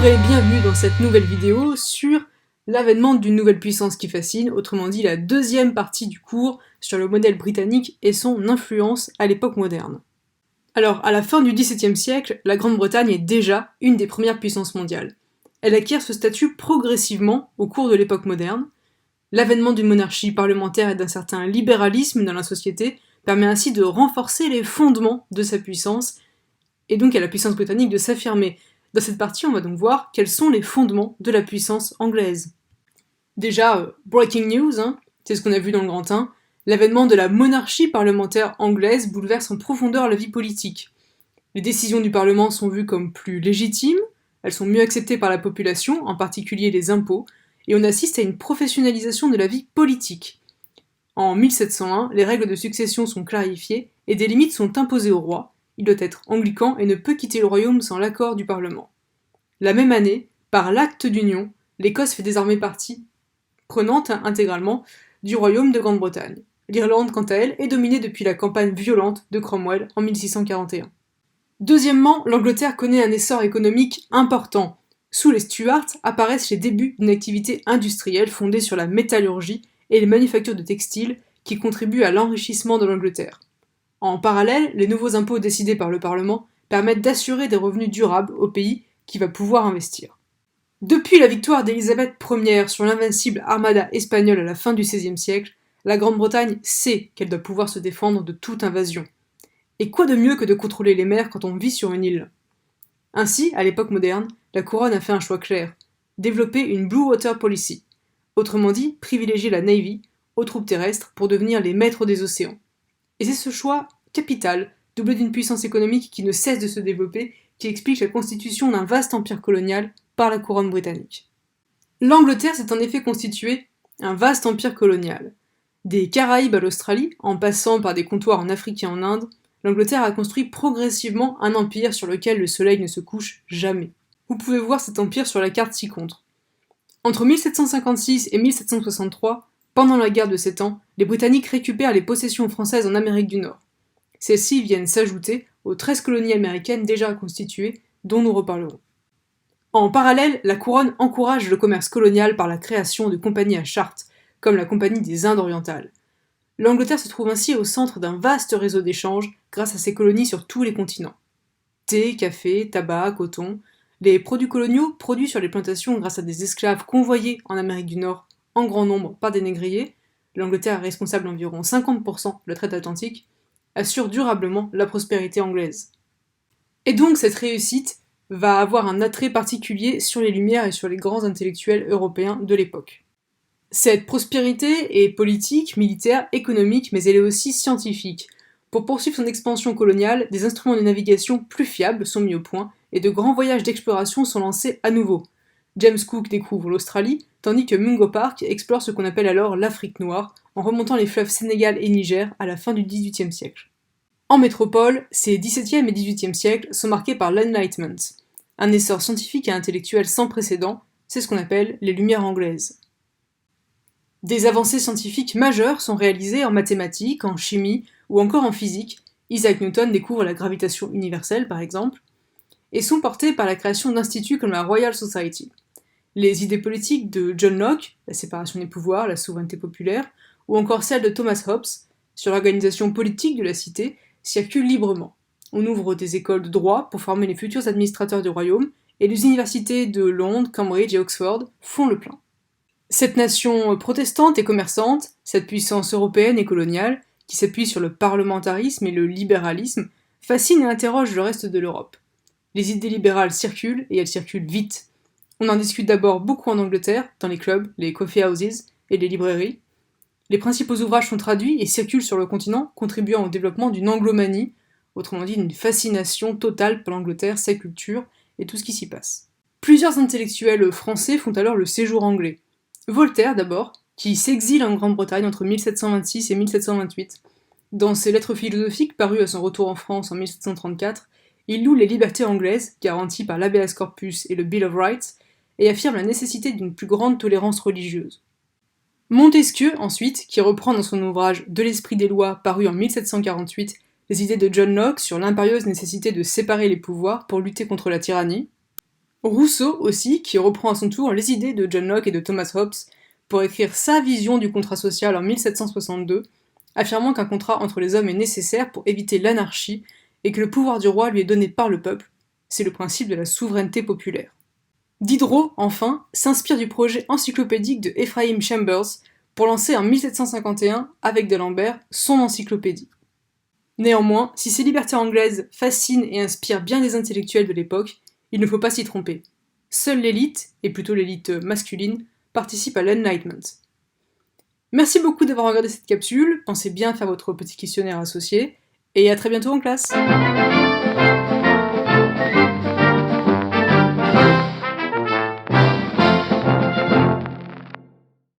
et bienvenue dans cette nouvelle vidéo sur l'avènement d'une nouvelle puissance qui fascine, autrement dit la deuxième partie du cours sur le modèle britannique et son influence à l'époque moderne. Alors, à la fin du XVIIe siècle, la Grande-Bretagne est déjà une des premières puissances mondiales. Elle acquiert ce statut progressivement au cours de l'époque moderne. L'avènement d'une monarchie parlementaire et d'un certain libéralisme dans la société permet ainsi de renforcer les fondements de sa puissance, et donc à la puissance britannique de s'affirmer. Dans cette partie, on va donc voir quels sont les fondements de la puissance anglaise. Déjà, breaking news, c'est ce qu'on a vu dans le Grand 1, l'avènement de la monarchie parlementaire anglaise bouleverse en profondeur la vie politique. Les décisions du Parlement sont vues comme plus légitimes, elles sont mieux acceptées par la population, en particulier les impôts, et on assiste à une professionnalisation de la vie politique. En 1701, les règles de succession sont clarifiées et des limites sont imposées au roi. Il doit être anglican et ne peut quitter le royaume sans l'accord du Parlement. La même année, par l'acte d'union, l'Écosse fait désormais partie prenante intégralement du royaume de Grande-Bretagne. L'Irlande, quant à elle, est dominée depuis la campagne violente de Cromwell en 1641. Deuxièmement, l'Angleterre connaît un essor économique important. Sous les Stuarts apparaissent les débuts d'une activité industrielle fondée sur la métallurgie et les manufactures de textiles qui contribuent à l'enrichissement de l'Angleterre. En parallèle, les nouveaux impôts décidés par le Parlement permettent d'assurer des revenus durables au pays qui va pouvoir investir. Depuis la victoire d'Élisabeth Ier sur l'invincible armada espagnole à la fin du XVIe siècle, la Grande-Bretagne sait qu'elle doit pouvoir se défendre de toute invasion. Et quoi de mieux que de contrôler les mers quand on vit sur une île ? Ainsi, à l'époque moderne, la couronne a fait un choix clair, développer une Blue Water Policy, autrement dit, privilégier la Navy aux troupes terrestres pour devenir les maîtres des océans. Et c'est ce choix capital, doublé d'une puissance économique qui ne cesse de se développer, qui explique la constitution d'un vaste empire colonial par la couronne britannique. L'Angleterre s'est en effet constituée un vaste empire colonial. Des Caraïbes à l'Australie, en passant par des comptoirs en Afrique et en Inde, l'Angleterre a construit progressivement un empire sur lequel le soleil ne se couche jamais. Vous pouvez voir cet empire sur la carte ci-contre. Entre 1756 et 1763, pendant la guerre de 7 ans, les Britanniques récupèrent les possessions françaises en Amérique du Nord. Celles-ci viennent s'ajouter aux 13 colonies américaines déjà constituées, dont nous reparlerons. En parallèle, la couronne encourage le commerce colonial par la création de compagnies à charte, comme la Compagnie des Indes orientales. L'Angleterre se trouve ainsi au centre d'un vaste réseau d'échanges grâce à ses colonies sur tous les continents. Thé, café, tabac, coton, les produits coloniaux produits sur les plantations grâce à des esclaves convoyés en Amérique du Nord en grand nombre par des négriers, l'Angleterre est responsable d'environ 50% de la traite atlantique, assure durablement la prospérité anglaise. Et donc cette réussite va avoir un attrait particulier sur les Lumières et sur les grands intellectuels européens de l'époque. Cette prospérité est politique, militaire, économique, mais elle est aussi scientifique. Pour poursuivre son expansion coloniale, des instruments de navigation plus fiables sont mis au point et de grands voyages d'exploration sont lancés à nouveau. James Cook découvre l'Australie, tandis que Mungo Park explore ce qu'on appelle alors l'Afrique noire, en remontant les fleuves Sénégal et Niger à la fin du XVIIIe siècle. En métropole, ces XVIIe et XVIIIe siècles sont marqués par l'Enlightenment, un essor scientifique et intellectuel sans précédent, c'est ce qu'on appelle les Lumières anglaises. Des avancées scientifiques majeures sont réalisées en mathématiques, en chimie ou encore en physique. Isaac Newton découvre la gravitation universelle par exemple, et sont portées par la création d'instituts comme la Royal Society. Les idées politiques de John Locke, la séparation des pouvoirs, la souveraineté populaire, ou encore celles de Thomas Hobbes, sur l'organisation politique de la cité, circulent librement. On ouvre des écoles de droit pour former les futurs administrateurs du royaume, et les universités de Londres, Cambridge et Oxford font le plein. Cette nation protestante et commerçante, cette puissance européenne et coloniale, qui s'appuie sur le parlementarisme et le libéralisme, fascine et interroge le reste de l'Europe. Les idées libérales circulent, et elles circulent vite. On en discute d'abord beaucoup en Angleterre, dans les clubs, les coffee houses et les librairies. Les principaux ouvrages sont traduits et circulent sur le continent, contribuant au développement d'une anglomanie, autrement dit d'une fascination totale pour l'Angleterre, sa culture et tout ce qui s'y passe. Plusieurs intellectuels français font alors le séjour anglais. Voltaire d'abord, qui s'exile en Grande-Bretagne entre 1726 et 1728. Dans ses lettres philosophiques parues à son retour en France en 1734, il loue les libertés anglaises, garanties par l'habeas corpus et le Bill of Rights, et affirme la nécessité d'une plus grande tolérance religieuse. Montesquieu, ensuite, qui reprend dans son ouvrage De l'esprit des lois, paru en 1748, les idées de John Locke sur l'impérieuse nécessité de séparer les pouvoirs pour lutter contre la tyrannie. Rousseau aussi, qui reprend à son tour les idées de John Locke et de Thomas Hobbes pour écrire sa vision du contrat social en 1762, affirmant qu'un contrat entre les hommes est nécessaire pour éviter l'anarchie et que le pouvoir du roi lui est donné par le peuple, c'est le principe de la souveraineté populaire. Diderot, enfin, s'inspire du projet encyclopédique de Ephraim Chambers pour lancer en 1751, avec d'Alembert, son encyclopédie. Néanmoins, si ces libertés anglaises fascinent et inspirent bien des intellectuels de l'époque, il ne faut pas s'y tromper. Seule l'élite, et plutôt l'élite masculine, participe à l'Enlightenment. Merci beaucoup d'avoir regardé cette capsule, pensez bien à faire votre petit questionnaire associé, et à très bientôt en classe.